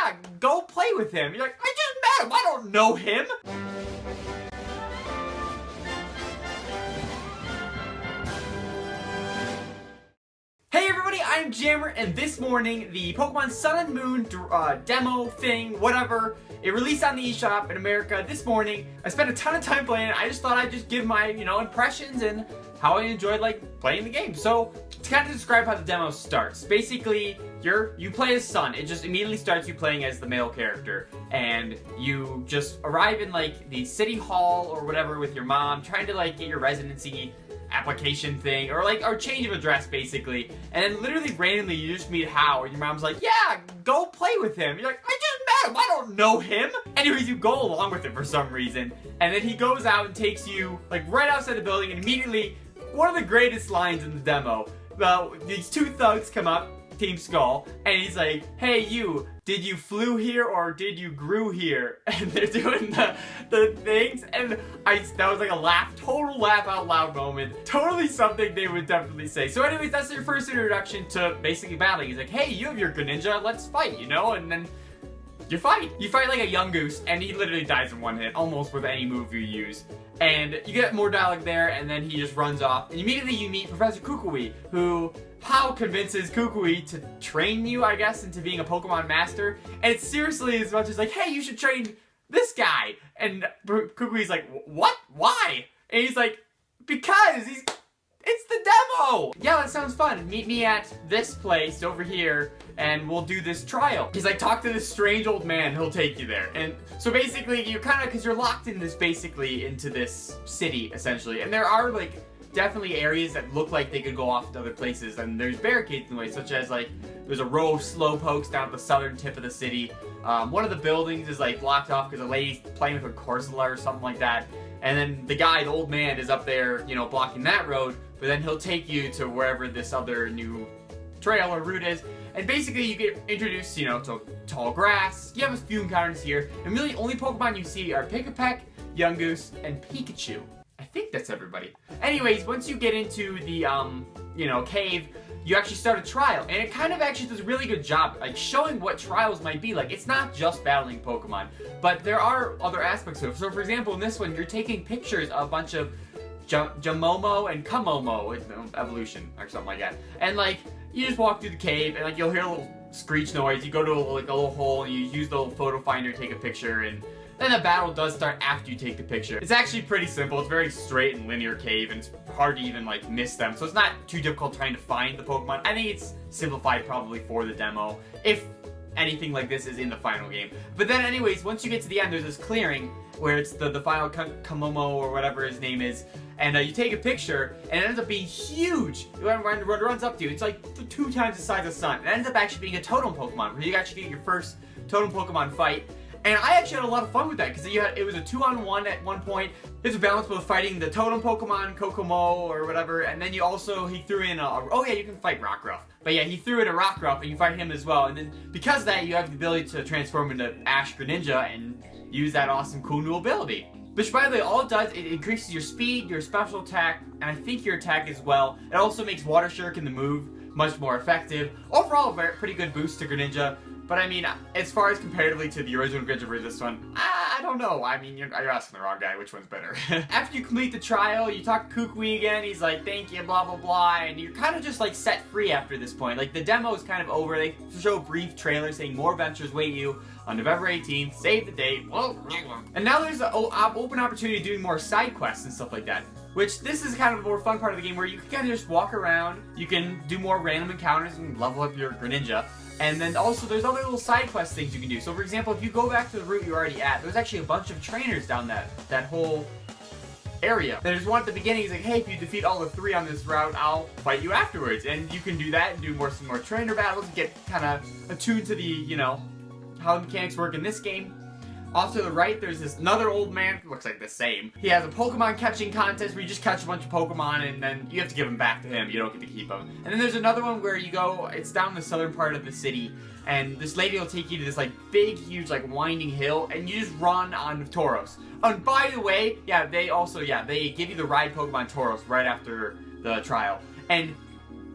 yeah, go play with him. You're like, I just met him, I don't know him. Hey everybody, I'm Jammer, and this morning, the Pokemon Sun and Moon demo thing, whatever, it released on the eShop in America this morning. I spent a ton of time playing it. I just thought I'd just give my, impressions and how I enjoyed, playing the game. So, to kind of describe how the demo starts, basically, you play as Sun. It just immediately starts you playing as the male character, and you just arrive in, the city hall or whatever with your mom, trying to, get your residency application thing, or change of address, basically. And then literally randomly you just meet Hao, and your mom's like, yeah, go play with him. You're like, I just met him, I don't know him. Anyways, you go along with it for some reason, and then he goes out and takes you right outside the building, and immediately one of the greatest lines in the demo, these two thugs come up, Team Skull, and he's like, hey you, did you flew here or did you grew here? And they're doing the things, and that was a total laugh out loud moment. Totally something they would definitely say. So anyways, that's your first introduction to basically battling. He's like, hey, you have your Greninja, let's fight, and then you fight. You fight like a young goose, and he literally dies in one hit, almost with any move you use. And you get more dialogue there, and then he just runs off. And immediately you meet Professor Kukui, who Hao convinces Kukui to train you, I guess, into being a Pokemon master. And it's seriously as much as hey, you should train this guy. And Kukui's like, what? Why? And he's like, because it's the demo! Yeah, that sounds fun. Meet me at this place over here, and we'll do this trial. He's like, talk to this strange old man, he'll take you there. And so basically, because you're locked in this, into this city, essentially. And there are, definitely areas that look like they could go off to other places, and there's barricades in the way, such as, there's a row of slowpokes down at the southern tip of the city. One of the buildings is, blocked off because a lady's playing with her Corsola or something like that. And then the guy, the old man, is up there, blocking that road, but then he'll take you to wherever this other new trail or route is. And basically you get introduced, to tall grass. You have a few encounters here, and really only Pokemon you see are Pikipek, Yungoos, and Pikachu. I think that's everybody. Anyways, once you get into the, cave, you actually start a trial, and it kind of actually does a really good job, showing what trials might be. It's not just battling Pokemon, but there are other aspects to it. So, for example, in this one, you're taking pictures of a bunch of Jamomo and KOMMO-O evolution, or something like that. And, you just walk through the cave, and, you'll hear a little screech noise. You go to, a little hole, and you use the little photo finder to take a picture, and then the battle does start after you take the picture. It's actually pretty simple. It's very straight and linear cave, and it's hard to even, miss them. So it's not too difficult trying to find the Pokemon. I think it's simplified probably for the demo, if anything like this is in the final game. But then anyways, once you get to the end, there's this clearing where it's the final KOMMO-O or whatever his name is, and you take a picture, and it ends up being huge. It runs up to you. It's 2 times the size of Sun. It ends up actually being a totem Pokemon, where you actually get your first totem Pokemon fight. And I actually had a lot of fun with that, because it was a 2-on-1 at one point. There's a balance with fighting the totem Pokemon, KOKOMO or whatever, and then he threw in oh yeah, you can fight Rockruff. But yeah, he threw in a Rockruff, and you fight him as well. And then, because of that, you have the ability to transform into Ash-Greninja and use that awesome cool new ability. Which, by the way, all it does, it increases your speed, your special attack, and I think your attack as well. It also makes Water Shuriken the move much more effective. Overall, a pretty good boost to Greninja. But I mean, as far as comparatively to the original Greninja versus this one, I don't know. I mean, you're asking the wrong guy. Which one's better? After you complete the trial, you talk to Kukui again. He's like, thank you, blah, blah, blah. And you're kind of just set free after this point. The demo is kind of over. They show a brief trailer saying more adventures wait you on November 18th. Save the date. And now there's an open opportunity doing more side quests and stuff like that. Which, this is kind of a more fun part of the game where you can kind of just walk around. You can do more random encounters and level up your Greninja. And then also, there's other little side quest things you can do. So, for example, if you go back to the route you're already at, there's actually a bunch of trainers down that whole area. There's one at the beginning, he's like, hey, if you defeat all the 3 on this route, I'll fight you afterwards. And you can do that and do some more trainer battles, get kind of attuned to the, how the mechanics work in this game. Off to the right, there's another old man, looks like the same. He has a Pokemon catching contest where you just catch a bunch of Pokemon and then you have to give them back to him. You don't get to keep them. And then there's another one where you go, it's down the southern part of the city, and this lady will take you to this big, huge, winding hill, and you just run on Tauros. And by the way, they give you the ride Pokemon Tauros right after the trial. And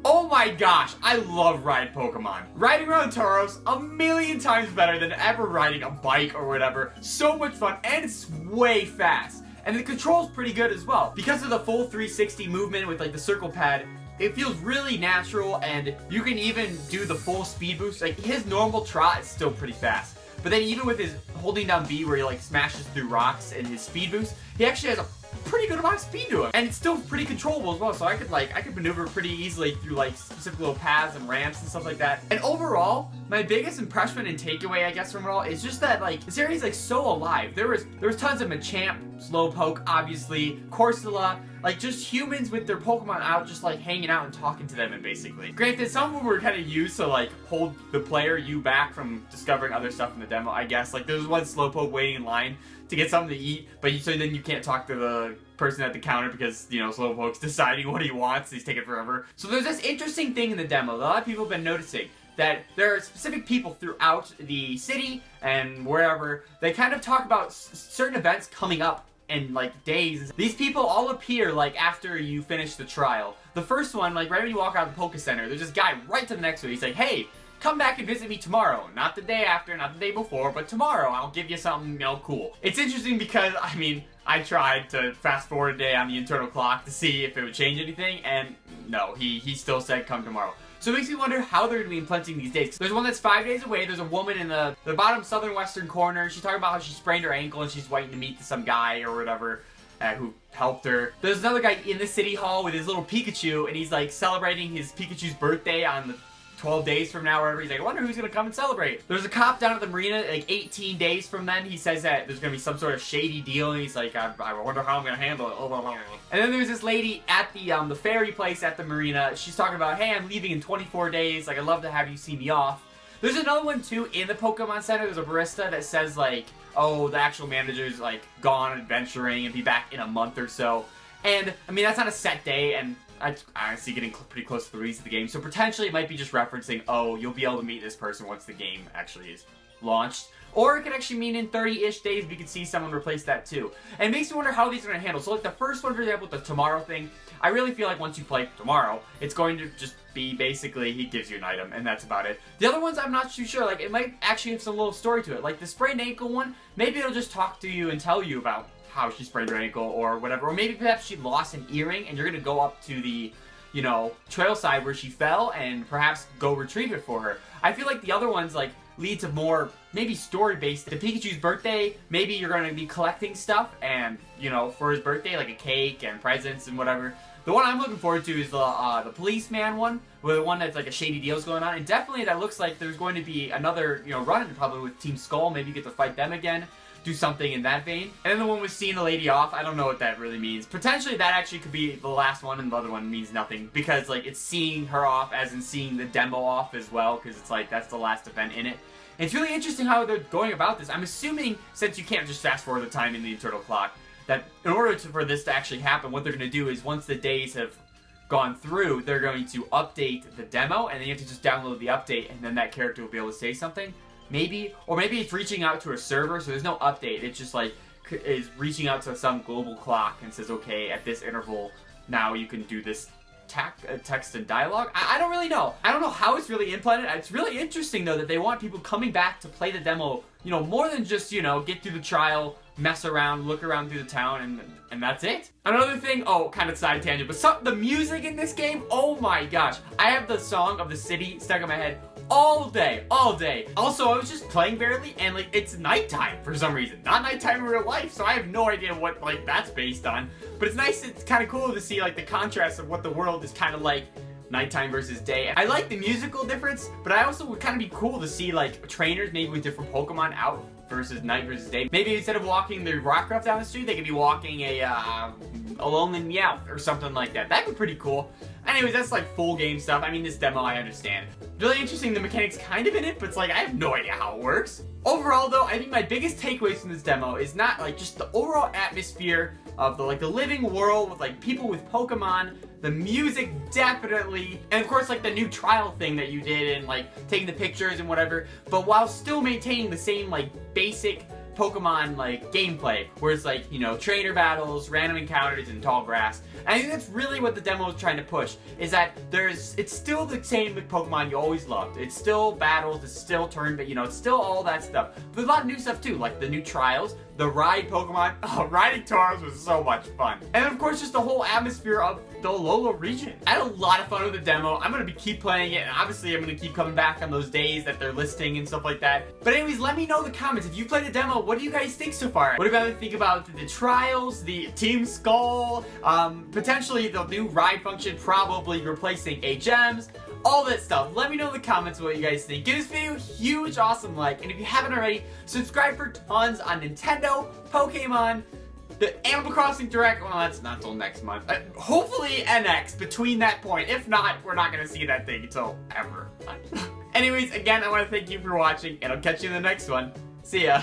Oh my gosh, I love ride Pokemon. Riding around Tauros, a million times better than ever riding a bike or whatever. So much fun, and it's way fast. And the control's pretty good as well. Because of the full 360 movement with like the circle pad, it feels really natural, and you can even do the full speed boost. Like, his normal trot is still pretty fast. But then even with his holding down B where he like smashes through rocks and his speed boost, he actually has a pretty good amount of speed to him. And it's still pretty controllable as well, so I could maneuver pretty easily through like specific little paths and ramps and stuff like that. And overall, my biggest impression and takeaway, I guess, from it all is just that like this area is like so alive. There was tons of Machamp, Slowpoke, obviously, Corsola, like just humans with their Pokemon out just like hanging out and talking to them, and basically. Granted, some of them were kind of used to like hold the player, you, back from discovering other stuff in the demo, I guess. Like there was one Slowpoke waiting in line to get something to eat, but so then you can't talk to the person at the counter because, you know, Slowpoke's deciding what he wants. He's taking forever. So there's this interesting thing in the demo that a lot of people have been noticing, that there are specific people throughout the city and wherever that kind of talk about certain events coming up in like days. These people all appear like after you finish the trial. The first one, like right when you walk out of the Poke Center, there's this guy right to the next one. He's like, hey, come back and visit me tomorrow. Not the day after, not the day before, but tomorrow. I'll give you something, you know, cool. It's interesting because, I mean, I tried to fast forward a day on the internal clock to see if it would change anything, and no, he still said come tomorrow. So it makes me wonder how they're going to be implementing these dates. There's one that's 5 days away. There's a woman in the bottom southern western corner. She's talking about how she sprained her ankle and she's waiting to meet some guy or whatever who helped her. There's another guy in the city hall with his little Pikachu, and he's like celebrating his Pikachu's birthday on the 12 days from now or whatever. He's like, I wonder who's gonna come and celebrate. There's a cop down at the marina like 18 days from then. He says that there's gonna be some sort of shady deal, and he's like, I wonder how I'm gonna handle it. And then there's this lady at the ferry place at the marina. She's talking about, hey, I'm leaving in 24 days. Like, I'd love to have you see me off. There's another one too in the Pokemon Center. There's a barista that says like, oh, the actual manager's like gone adventuring and be back in a month or so. And I mean, that's on a set day, and I'm honestly getting pretty close to the release of the game, so potentially it might be just referencing, oh, you'll be able to meet this person once the game actually is launched. Or it could actually mean in 30-ish days we could see someone replace that too. And it makes me wonder how these are going to handle. So like the first one, for example, the tomorrow thing, I really feel like once you play tomorrow, it's going to just be basically he gives you an item, and that's about it. The other ones I'm not too sure. Like, it might actually have some little story to it. Like the sprained ankle one, maybe it'll just talk to you and tell you about how she sprained her ankle or whatever. Or maybe perhaps she lost an earring and you're going to go up to the, you know, trail side where she fell and perhaps go retrieve it for her. I feel like the other ones like lead to more maybe story based. The Pikachu's birthday, maybe you're going to be collecting stuff and, you know, for his birthday, like a cake and presents and whatever. The one I'm looking forward to is the policeman one, with the one that's like a shady deal's going on. And definitely that looks like there's going to be another, you know, run-in probably with Team Skull. Maybe you get to fight them again. Do something in that vein. And then the one with seeing the lady off, I don't know what that really means. Potentially that actually could be the last one, and the other one means nothing, because like it's seeing her off as in seeing the demo off as well, because it's like that's the last event in it. And it's really interesting how they're going about this. I'm assuming, since you can't just fast forward the time in the internal clock, that in order for this to actually happen, what they're going to do is once the days have gone through, they're going to update the demo, and then you have to just download the update, and then that character will be able to say something. Maybe, or maybe it's reaching out to a server, so there's no update. It's just like is reaching out to some global clock and says, okay, at this interval, now you can do this text and dialogue. I don't really know. I don't know how it's really implemented. It's really interesting though that they want people coming back to play the demo, you know, more than just, you know, get through the trial, mess around, look around through the town, and that's it. Another thing, oh, kind of side tangent, but the music in this game, oh my gosh. I have the song of the city stuck in my head all day, all day. Also, I was just playing barely, and like, it's nighttime for some reason. Not nighttime in real life, so I have no idea what like that's based on. But it's nice, it's kind of cool to see like the contrast of what the world is kind of like nighttime versus day. I like the musical difference, but I also would kind of be cool to see like trainers maybe with different Pokemon out versus night versus day. Maybe instead of walking the Rockruff down the street, they could be walking a Alolan Meowth or something like that. That'd be pretty cool. Anyways, that's like full game stuff. I mean, this demo, I understand. Really interesting, the mechanics kind of in it, but it's like, I have no idea how it works. Overall though, I think my biggest takeaways from this demo is not like just the overall atmosphere of the living world with like people with Pokemon, the music definitely, and of course like the new trial thing that you did and like taking the pictures and whatever, but while still maintaining the same like basic Pokemon like gameplay, where it's like, you know, trainer battles, random encounters, and tall grass. And I think that's really what the demo is trying to push, is that it's still the same with Pokemon you always loved. It's still battles, it's still turn, but you know, it's still all that stuff. But there's a lot of new stuff too, like the new trials, the ride Pokemon. Oh, riding Tauros was so much fun. And of course, just the whole atmosphere of the Alola region. I had a lot of fun with the demo. I'm gonna keep playing it, and obviously I'm gonna keep coming back on those days that they're listing and stuff like that. But anyways, let me know in the comments, if you played the demo, what do you guys think so far? What about you think about the trials, the Team Skull, potentially the new ride function probably replacing HMs, all that stuff. Let me know in the comments what you guys think. Give this video a huge, awesome like, and if you haven't already, subscribe for tons on Nintendo, Pokemon, the Animal Crossing Direct. Well, that's not until next month. Hopefully NX between that point. If not, we're not going to see that thing until ever. Anyways, again, I want to thank you for watching, and I'll catch you in the next one. See ya.